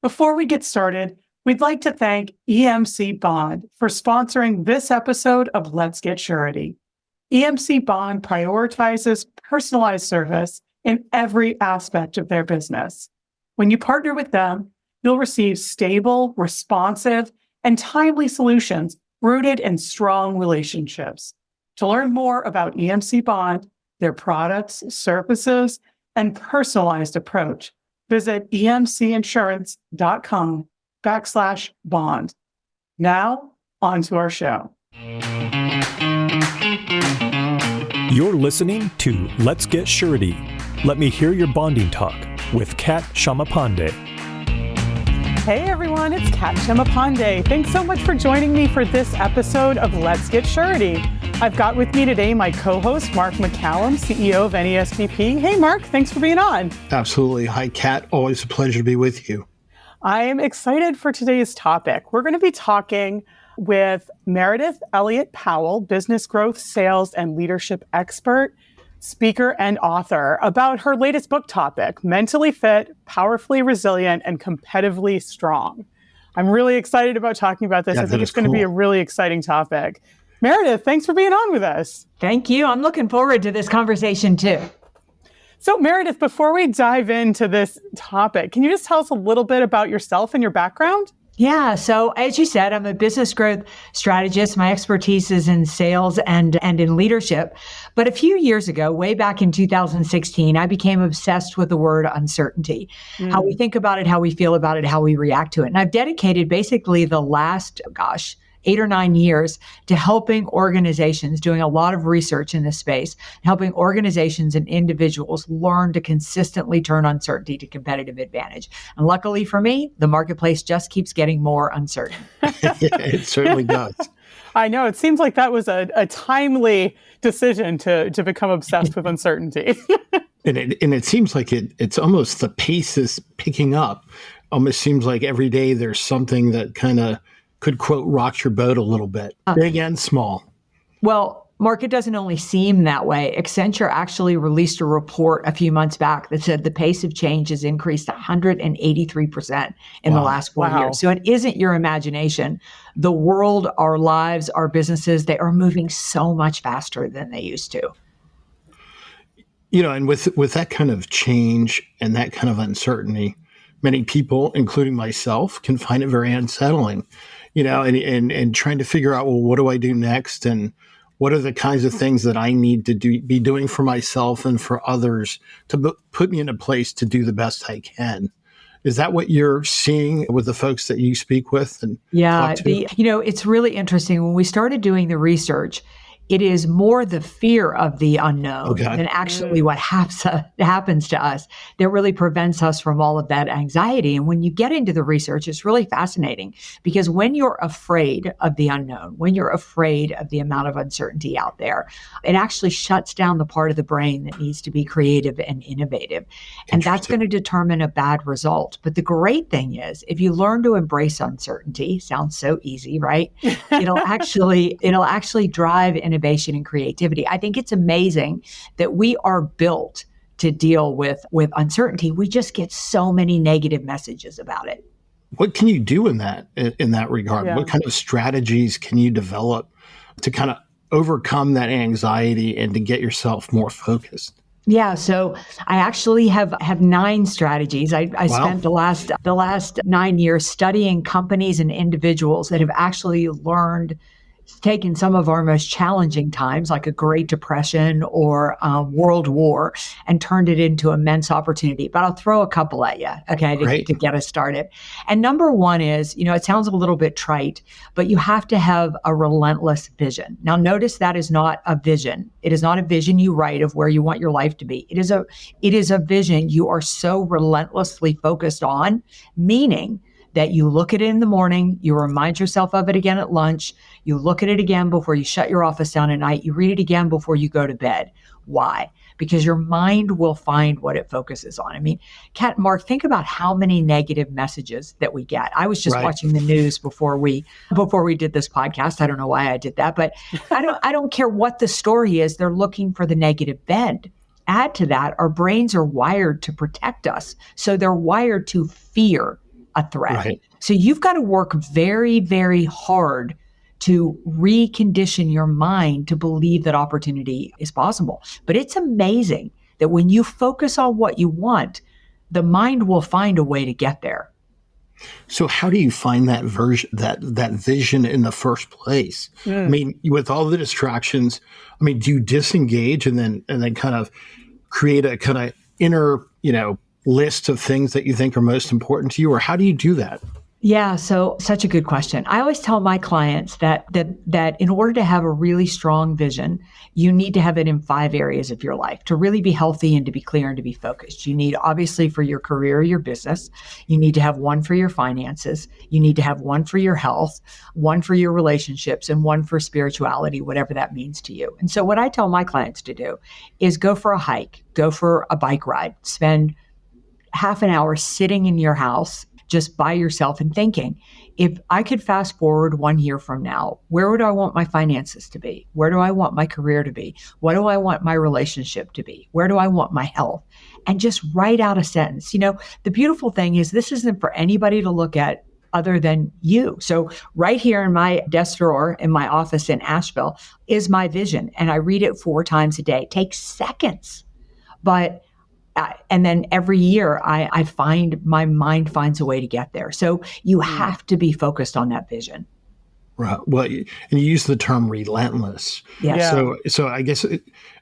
Before we get started, we'd like to thank EMC Bond for sponsoring this episode of Let's Get Surety. EMC Bond prioritizes personalized service in every aspect of their business. When you partner with them, you'll receive stable, responsive, and timely solutions rooted in strong relationships. To learn more about EMC Bond, their products, services, and personalized approach, visit emcinsurance.com/bond. Now, on to our show. You're listening to Let's Get Surety. Let me hear your bonding talk with Kat Shamapande. Hey everyone, it's Kat Shamapande. Thanks so much for joining me for this episode of Let's Get Surety. I've got with me today my co-host, Mark McCallum, CEO of NASBP. Hey Mark, thanks for being on. Absolutely. Hi Kat, always a pleasure to be with you. I am excited for today's topic. We're going to be talking with Meridith Elliott Powell, business growth, sales, and leadership expert, speaker, and author, about her latest book topic, Mentally Fit, Powerfully Resilient, and Competitively Strong. I'm really excited about talking about this. I think it's going to be a really exciting topic. Meredith, thanks for being on with us. Thank you. I'm looking forward to this conversation too. So Meredith, before we dive into this topic, can you just tell us a little bit about yourself and your background? Yeah. So as you said, I'm a business growth strategist. My expertise is in sales and in leadership. But a few years ago, way back in 2016, I became obsessed with the word uncertainty, how we think about it, how we feel about it, how we react to it. And I've dedicated basically the last, 8 or 9 years to helping organizations, doing a lot of research in this space, helping organizations and individuals learn to consistently turn uncertainty to competitive advantage. And luckily for me, the marketplace just keeps getting more uncertain. It certainly does. I know. It seems like that was a timely decision to become obsessed with uncertainty. And it seems like it's almost the pace is picking up. Almost seems like every day there's something that kind of could, quote, rock your boat a little bit, big and small. Well, Mark, it doesn't only seem that way. Accenture actually released a report a few months back that said the pace of change has increased 183% in the last 4 years. So it isn't your imagination. The world, our lives, our businesses, they are moving so much faster than they used to. You know, and with that kind of change and that kind of uncertainty, many people, including myself, can find it very unsettling. You know, and trying to figure out, well, what do I do next? And what are the kinds of things that I need to be doing for myself and for others to put me in a place to do the best I can? Is that what you're seeing with the folks that you speak with and talk to? It's really interesting. When we started doing the research, it is more the fear of the unknown than actually what happens to us that really prevents us from all of that anxiety. And when you get into the research, it's really fascinating because when you're afraid of the unknown, when you're afraid of the amount of uncertainty out there, it actually shuts down the part of the brain that needs to be creative and innovative. And that's going to determine a bad result. But the great thing is, if you learn to embrace uncertainty, sounds so easy, right? It'll actually drive innovation and creativity. I think it's amazing that we are built to deal with uncertainty. We just get so many negative messages about it. What can you do in that regard? Yeah. What kind of strategies can you develop to kind of overcome that anxiety and to get yourself more focused? Yeah, so I actually have 9 strategies. I spent the last 9 years studying companies and individuals that have actually learned, taken some of our most challenging times, like a Great Depression or World War, and turned it into immense opportunity. But I'll throw a couple at you, to get us started. And number one is, it sounds a little bit trite, but you have to have a relentless vision. Now, notice that is not a vision. It is not a vision you write of where you want your life to be. It is a vision you are so relentlessly focused on, meaning that you look at it in the morning, you remind yourself of it again at lunch, you look at it again before you shut your office down at night, you read it again before you go to bed. Why? Because your mind will find what it focuses on. I mean, Kat, Mark, think about how many negative messages that we get. I was just watching the news before we did this podcast. I don't know why I did that, but I don't care what the story is. They're looking for the negative bend. Add to that, our brains are wired to protect us. So they're wired to fear a threat. Right. So you've got to work very, very hard to recondition your mind to believe that opportunity is possible. But it's amazing that when you focus on what you want, the mind will find a way to get there. So how do you find that that vision in the first place? I mean, with all the distractions, I mean, do you disengage and then kind of create a kind of inner, list of things that you think are most important to you, or how do you do that? Yeah, so such a good question. I always tell my clients that in order to have a really strong vision, you need to have it in 5 areas of your life to really be healthy and to be clear and to be focused. You need, obviously, for your career, your business. You need to have one for your finances. You need to have one for your health, one for your relationships, and one for spirituality, whatever that means to you. And so what I tell my clients to do is go for a hike, go for a bike ride, spend half an hour sitting in your house just by yourself and thinking, if I could fast forward 1 year from now, where would I want my finances to be? Where do I want my career to be? What do I want my relationship to be? Where do I want my health? And just write out a sentence. The beautiful thing is this isn't for anybody to look at other than you. So right here in my desk drawer in my office in Asheville is my vision. And I read it 4 times a day. It takes seconds. And then every year I find my mind finds a way to get there. So you have to be focused on that vision. Right. Well, and you use the term relentless. Yes. Yeah. So I guess,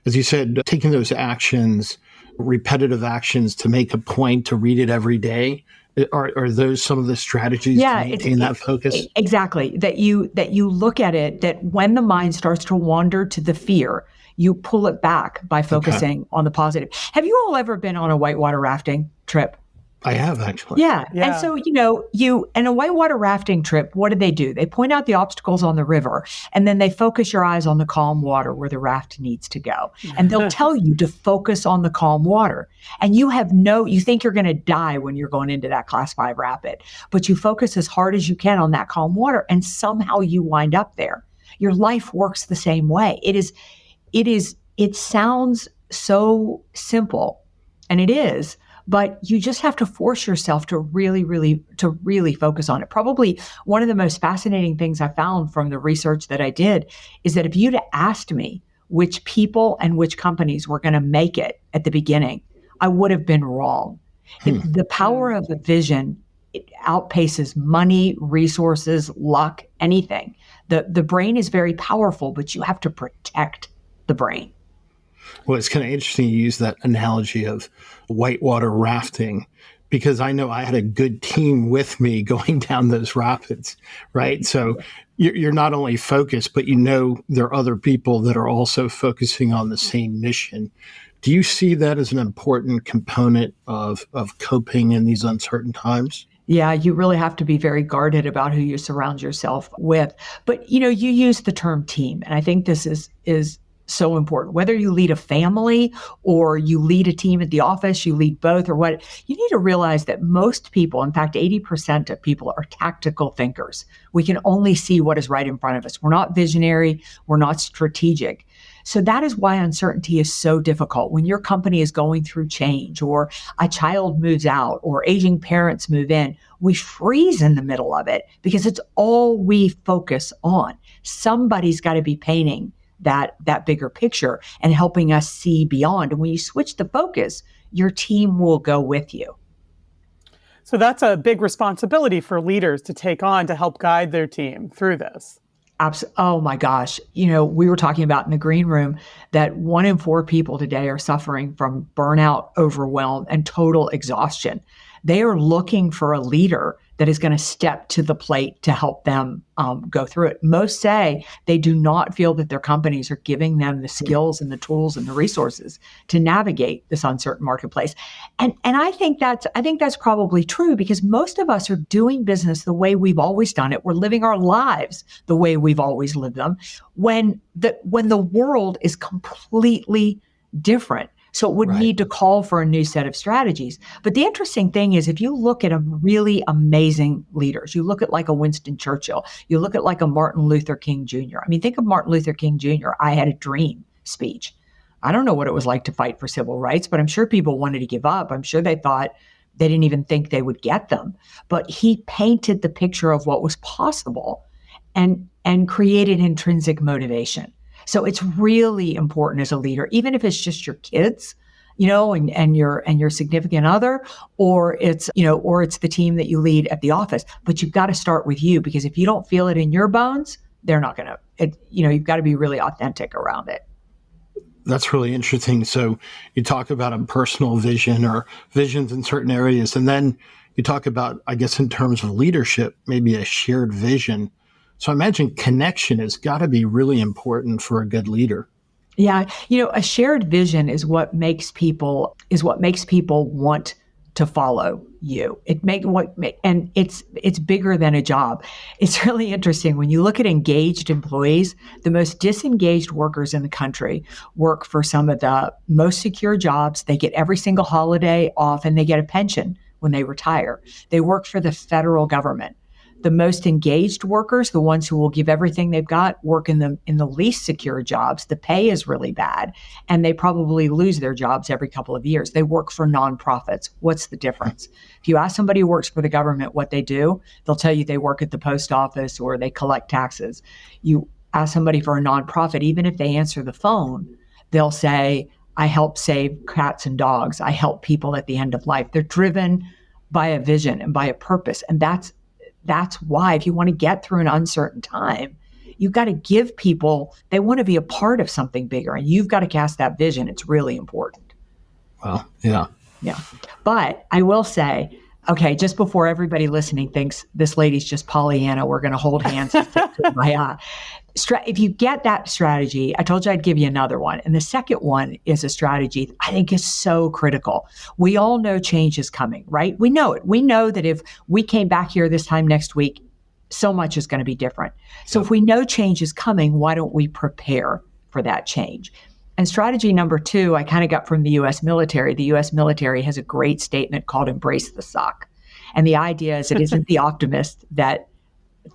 as you said, taking those actions, repetitive actions to make a point to read it every day, are those some of the strategies to maintain that focus? Exactly. That you look at it, that when the mind starts to wander to the fear, you pull it back by focusing on the positive. Have you all ever been on a whitewater rafting trip? I have, actually. Yeah. And so, in a whitewater rafting trip, what do? They point out the obstacles on the river, and then they focus your eyes on the calm water where the raft needs to go. And they'll tell you to focus on the calm water. And you think you're going to die when you're going into that class 5 rapid, but you focus as hard as you can on that calm water, and somehow you wind up there. Your life works the same way. It sounds so simple, and it is, but you just have to force yourself to really focus on it. Probably one of the most fascinating things I found from the research that I did is that if you'd asked me which people and which companies were going to make it at the beginning, I would have been wrong. The power of the vision, it outpaces money, resources, luck, anything. The brain is very powerful, but you have to protect the brain. Well, it's kind of interesting you use that analogy of whitewater rafting, because I know I had a good team with me going down those rapids, right? So you're not only focused, but there are other people that are also focusing on the same mission. Do you see that as an important component of coping in these uncertain times? Yeah, you really have to be very guarded about who you surround yourself with. But, you use the term team, and I think this is so important. Whether you lead a family or you lead a team at the office, you lead both or what, you need to realize that most people, in fact, 80% of people are tactical thinkers. We can only see what is right in front of us. We're not visionary. We're not strategic. So that is why uncertainty is so difficult. When your company is going through change, or a child moves out, or aging parents move in, we freeze in the middle of it because it's all we focus on. Somebody's got to be painting that bigger picture and helping us see beyond. And when you switch the focus, your team will go with you. So that's a big responsibility for leaders to take on to help guide their team through this. Oh my gosh. We were talking about in the green room that 1 in 4 people today are suffering from burnout, overwhelm, and total exhaustion. They are looking for a leader that is going to step to the plate to help them go through it. Most say they do not feel that their companies are giving them the skills and the tools and the resources to navigate this uncertain marketplace. And I think that's probably true, because most of us are doing business the way we've always done it. We're living our lives the way we've always lived them, when the world is completely different. So it would need to call for a new set of strategies. But the interesting thing is, if you look at a really amazing leaders, you look at like a Winston Churchill, you look at like a Martin Luther King Jr. I mean, think of Martin Luther King Jr. I had a dream speech. I don't know what it was like to fight for civil rights, but I'm sure people wanted to give up. I'm sure they thought, They didn't even think they would get them. But he painted the picture of what was possible and created intrinsic motivation. So it's really important as a leader, even if it's just your kids, and your significant other, or it's the team that you lead at the office. But you've got to start with you, because if you don't feel it in your bones, they're not going to, you've got to be really authentic around it. That's really interesting. So you talk about a personal vision or visions in certain areas, and then you talk about, I guess, in terms of leadership, maybe a shared vision. So I imagine connection has got to be really important for a good leader. Yeah, a shared vision is what makes people want to follow you. And it's bigger than a job. It's really interesting when you look at engaged employees. The most disengaged workers in the country work for some of the most secure jobs. They get every single holiday off, and they get a pension when they retire. They work for the federal government. The most engaged workers, the ones who will give everything they've got, work in the least secure jobs. The pay is really bad, and they probably lose their jobs every couple of years. They work for nonprofits. What's the difference? If you ask somebody who works for the government what they do, they'll tell you they work at the post office or they collect taxes. You ask somebody for a nonprofit, even if they answer the phone, they'll say, I help save cats and dogs. I help people at the end of life. They're driven by a vision and by a purpose, and that's why, if you want to get through an uncertain time, you've got to give people, they want to be a part of something bigger, and you've got to cast that vision. It's really important. Well, yeah. Yeah. But I will say, okay, just before everybody listening thinks this lady's just Pollyanna, we're going to hold hands and stick to my if you get that strategy, I told you I'd give you another one. And the second one is a strategy that I think is so critical. We all know change is coming, right? We know it. We know that if we came back here this time next week, so much is going to be different. So if we know change is coming, why don't we prepare for that change? And strategy number 2, I kind of got from the U.S. military. The U.S. military has a great statement called embrace the suck. And the idea is it isn't the optimist that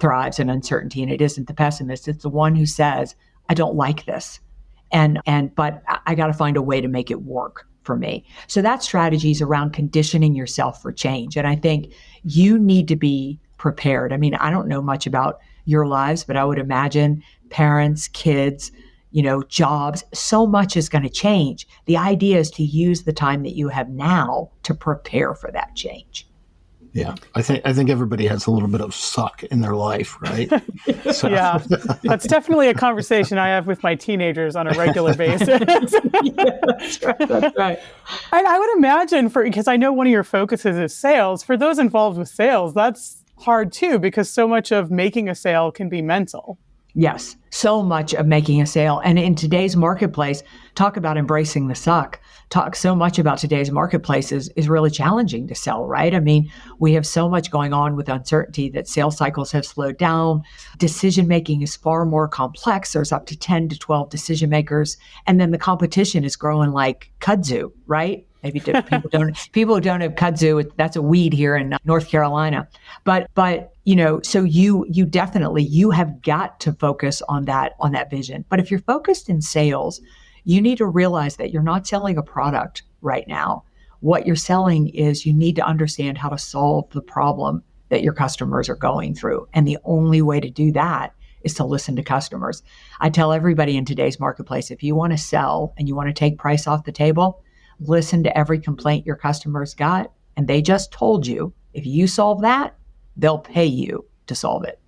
thrives in uncertainty, and it isn't the pessimist. It's the one who says, I don't like this. But I got to find a way to make it work for me. So that strategy is around conditioning yourself for change. And I think you need to be prepared. I mean, I don't know much about your lives, but I would imagine parents, kids, jobs, so much is going to change. The idea is to use the time that you have now to prepare for that change. Yeah, I think everybody has a little bit of suck in their life, right? So. Yeah, that's definitely a conversation I have with my teenagers on a regular basis. Yeah, that's right. I would imagine, because I know one of your focuses is sales, for those involved with sales, that's hard too, because so much of making a sale can be mental. Yes, so much of making a sale. And in today's marketplace, talk about embracing the suck. Talk so much about today's marketplace is really challenging to sell, right? I mean, we have so much going on with uncertainty that sales cycles have slowed down. Decision-making is far more complex. There's up to 10 to 12 decision makers. And then the competition is growing like kudzu, right? Maybe people who don't have kudzu, that's a weed here in North Carolina. But so you definitely, you have got to focus on that vision. But if you're focused in sales, you need to realize that you're not selling a product right now. What you're selling is, you need to understand how to solve the problem that your customers are going through. And the only way to do that is to listen to customers. I tell everybody in today's marketplace, if you want to sell and you want to take price off the table, listen to every complaint your customers got, and they just told you, if you solve that, they'll pay you to solve it.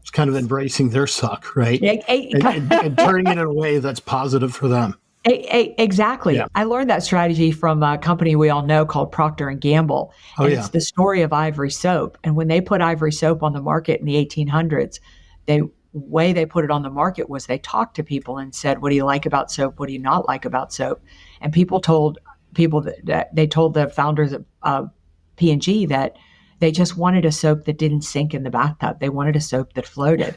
It's kind of embracing their suck, right? And turning it in a way that's positive for them. Exactly. Yeah. I learned that strategy from a company we all know called Procter & Gamble. And it's the story of Ivory soap. And when they put Ivory soap on the market in the 1800s, the way they put it on the market was they talked to people and said, what do you like about soap? What do you not like about soap? And people told that they told the founders of P&G that they just wanted a soap that didn't sink in the bathtub. They wanted a soap that floated.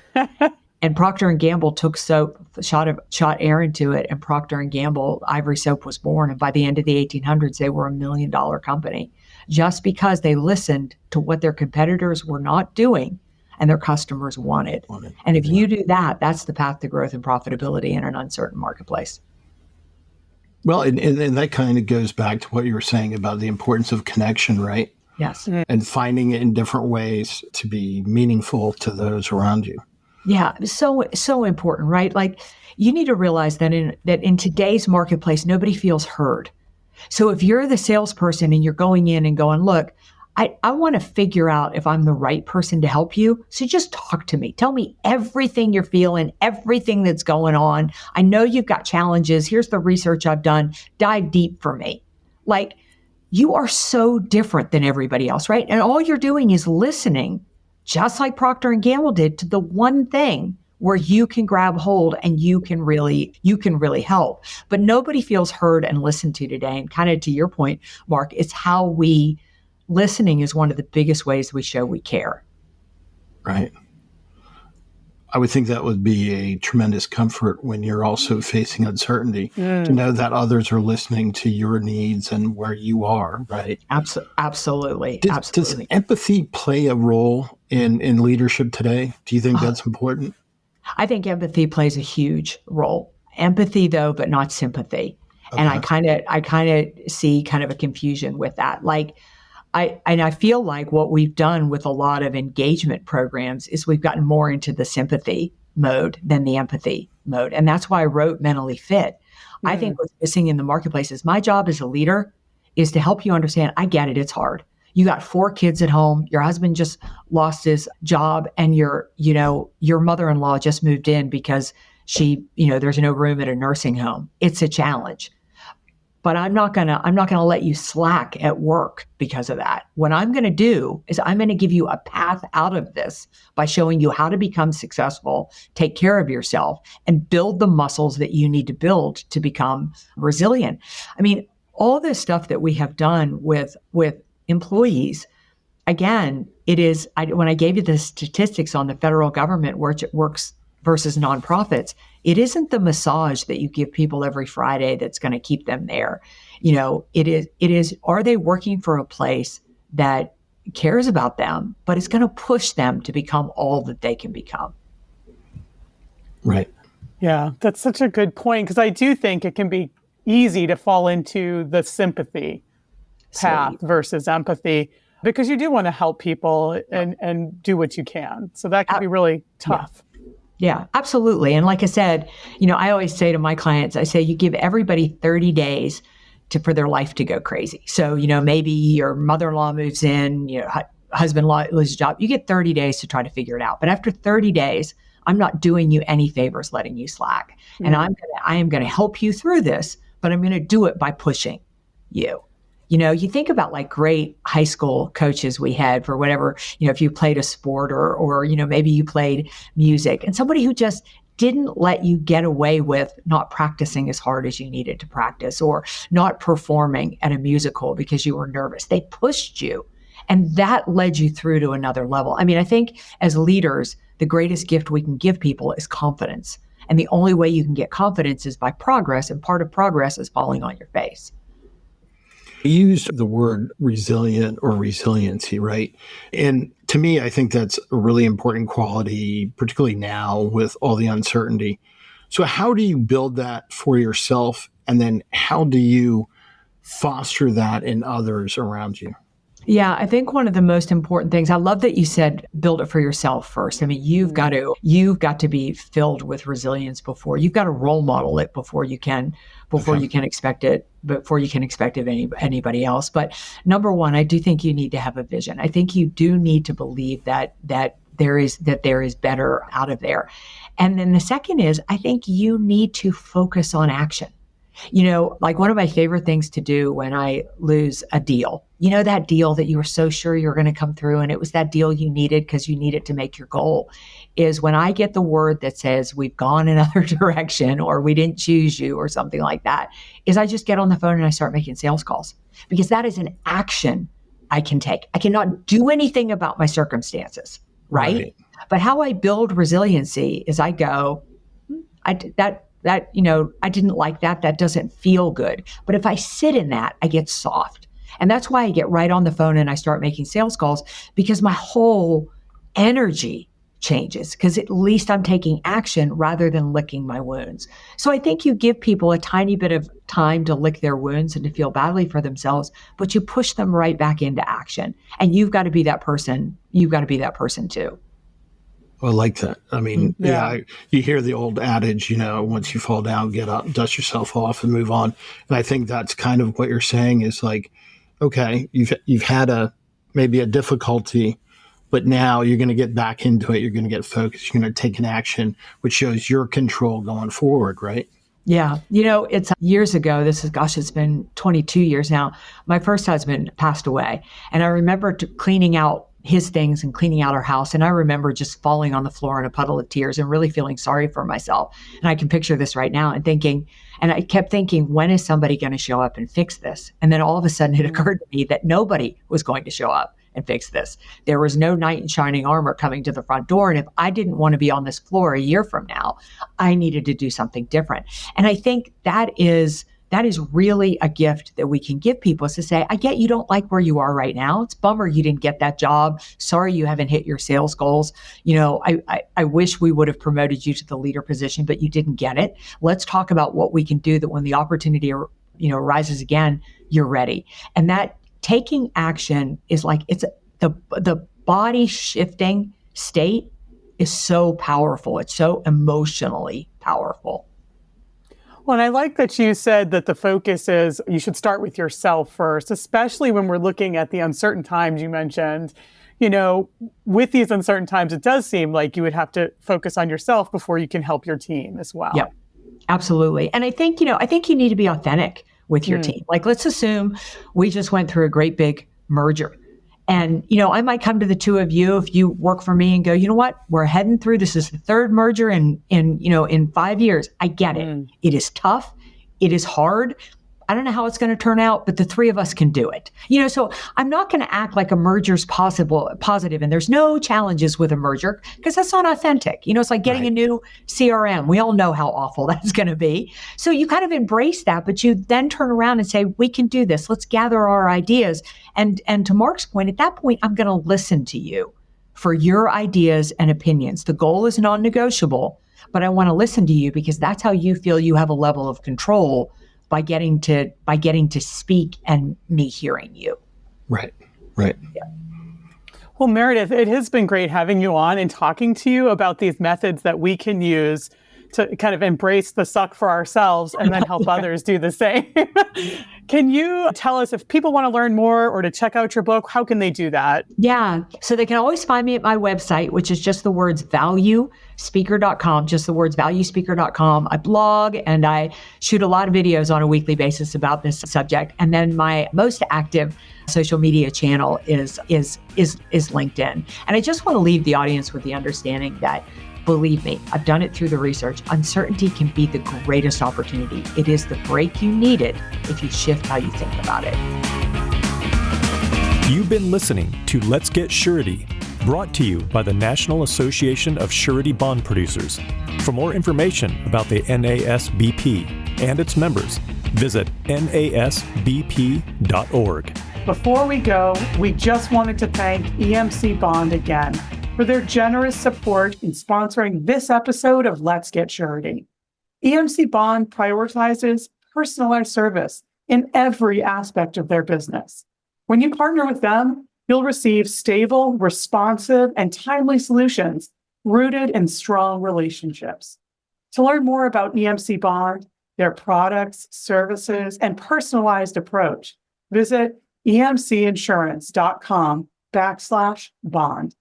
And Procter & Gamble took soap, shot air into it, and Procter & Gamble Ivory soap was born. And by the end of the 1800s, they were $1 million company, just because they listened to what their competitors were not doing and their customers wanted. And if you do that, that's the path to growth and profitability in an uncertain marketplace. Well, and that kind of goes back to what you were saying about the importance of connection, right? Yes. And finding it in different ways to be meaningful to those around you. Yeah, so important, right? Like you need to realize that in today's marketplace, nobody feels heard. So if you're the salesperson and you're going in and going, look, I want to figure out if I'm the right person to help you. So just talk to me. Tell me everything you're feeling, everything that's going on. I know you've got challenges. Here's the research I've done. Dive deep for me. Like you are so different than everybody else, right? And all you're doing is listening, just like Procter & Gamble did, to the one thing where you can grab hold and you can really help. But nobody feels heard and listened to today. And kind of to your point, Mark, it's how listening is one of the biggest ways we show we care. Right. I would think that would be a tremendous comfort when you're also facing uncertainty to know that others are listening to your needs and where you are, right? Absolutely. Does empathy play a role in leadership today? Do you think that's important? I think empathy plays a huge role. Empathy, though, but not sympathy. Okay. And I kind of see kind of a confusion with that. Like, I feel like what we've done with a lot of engagement programs is we've gotten more into the sympathy mode than the empathy mode. And that's why I wrote Mentally Fit. I think what's missing in the marketplace is my job as a leader is to help you understand, I get it, it's hard. You got 4 kids at home, your husband just lost his job, and your mother-in-law just moved in because there's no room at a nursing home. It's a challenge. But I'm not gonna let you slack at work because of that. What I'm gonna do is I'm gonna give you a path out of this by showing you how to become successful, take care of yourself, and build the muscles that you need to build to become resilient. I mean, all this stuff that we have done with employees, again, it is, when I gave you the statistics on the federal government where it works versus nonprofits, it isn't the massage that you give people every Friday that's going to keep them there. It is, are they working for a place that cares about them, but it's going to push them to become all that they can become? Right. Yeah, that's such a good point, because I do think it can be easy to fall into the sympathy path versus empathy, because you do want to help people and do what you can. So that can be really tough. Yeah, absolutely. And like I said, I always say to my clients, I say, you give everybody 30 days for their life to go crazy. So, maybe your mother-in-law moves in, husband loses his job. You get 30 days to try to figure it out. But after 30 days, I'm not doing you any favors letting you slack. Mm-hmm. And I am going to help you through this, but I'm going to do it by pushing you. You think about like great high school coaches we had for whatever, if you played a sport or maybe you played music, and somebody who just didn't let you get away with not practicing as hard as you needed to practice or not performing at a musical because you were nervous. They pushed you, and that led you through to another level. I mean, I think as leaders, the greatest gift we can give people is confidence. And the only way you can get confidence is by progress, and part of progress is falling on your face. You used the word resilient or resiliency, right? And to me, I think that's a really important quality, particularly now with all the uncertainty. So how do you build that for yourself? And then how do you foster that in others around you? Yeah, I think one of the most important things, I love that you said, build it for yourself first. I mean, you've got to be filled with resilience before you've got to role model it before you can expect it of anybody else. But number one, I do think you need to have a vision. I think you do need to believe that there is better out of there. And then the second is, I think you need to focus on action. Like one of my favorite things to do when I lose a deal, that deal that you were so sure you're going to come through, and it was that deal you needed because you need it to make your goal, is when I get the word that says we've gone another direction or we didn't choose you or something like that, is I just get on the phone and I start making sales calls, because that is an action I can take. I cannot do anything about my circumstances, right? But how I build resiliency is I go, I didn't like that. That doesn't feel good. But if I sit in that, I get soft. And that's why I get right on the phone and I start making sales calls, because my whole energy changes because at least I'm taking action rather than licking my wounds. So I think you give people a tiny bit of time to lick their wounds and to feel badly for themselves, but you push them right back into action. And you've got to be that person. You've got to be that person too. I like that. I mean, you hear the old adage, once you fall down, get up, dust yourself off and move on. And I think that's kind of what you're saying is like, okay, you've had maybe a difficulty, but now you're going to get back into it. You're going to get focused. You're going to take an action, which shows your control going forward, right? Yeah. It's years ago. It's been 22 years now. My first husband passed away. And I remember cleaning out his things and cleaning out our house. And I remember just falling on the floor in a puddle of tears and really feeling sorry for myself. And I can picture this right now and I kept thinking, when is somebody going to show up and fix this? And then all of a sudden it occurred to me that nobody was going to show up and fix this. There was no knight in shining armor coming to the front door. And if I didn't want to be on this floor a year from now, I needed to do something different. And I think that is really a gift that we can give people, is to say, I get you don't like where you are right now. It's a bummer you didn't get that job. Sorry you haven't hit your sales goals. I wish we would have promoted you to the leader position, but you didn't get it. Let's talk about what we can do that when the opportunity arises again, you're ready. And that taking action is like, it's the body shifting state is so powerful. It's so emotionally powerful. Well, and I like that you said that the focus is you should start with yourself first, especially when we're looking at the uncertain times you mentioned. With these uncertain times, it does seem like you would have to focus on yourself before you can help your team as well. Yep, absolutely. And I think you need to be authentic with your team. Like, let's assume we just went through a great big merger. And, I might come to the two of you if you work for me and go, you know what, we're heading through, this is the third merger in 5 years. I get it. It is tough. It is hard. I don't know how it's going to turn out, but the three of us can do it. So I'm not going to act like a merger's positive and there's no challenges with a merger, because that's not authentic. It's like getting a new CRM. We all know how awful that's going to be. So you kind of embrace that, but you then turn around and say, we can do this. Let's gather our ideas. And to Mark's point, at that point, I'm going to listen to you for your ideas and opinions. The goal is non-negotiable, but I want to listen to you because that's how you feel you have a level of control by getting to speak and me hearing you. Right. Yeah. Well, Meredith, it has been great having you on and talking to you about these methods that we can use to kind of embrace the suck for ourselves and then help others do the same. Can you tell us if people want to learn more or to check out your book, how can they do that? Yeah. So they can always find me at my website, which is just the words valuespeaker.com, just the words valuespeaker.com. I blog and I shoot a lot of videos on a weekly basis about this subject. And then my most active social media channel is LinkedIn. And I just want to leave the audience with the understanding that, believe me, I've done it through the research. Uncertainty can be the greatest opportunity. It is the break you needed if you shift how you think about it. You've been listening to Let's Get Surety, brought to you by the National Association of Surety Bond Producers. For more information about the NASBP and its members, visit nasbp.org. Before we go, we just wanted to thank EMC Bond again for their generous support in sponsoring this episode of Let's Get Surety. EMC Bond prioritizes personalized service in every aspect of their business. When you partner with them, you'll receive stable, responsive, and timely solutions rooted in strong relationships. To learn more about EMC Bond, their products, services, and personalized approach, visit emcinsurance.com/bond.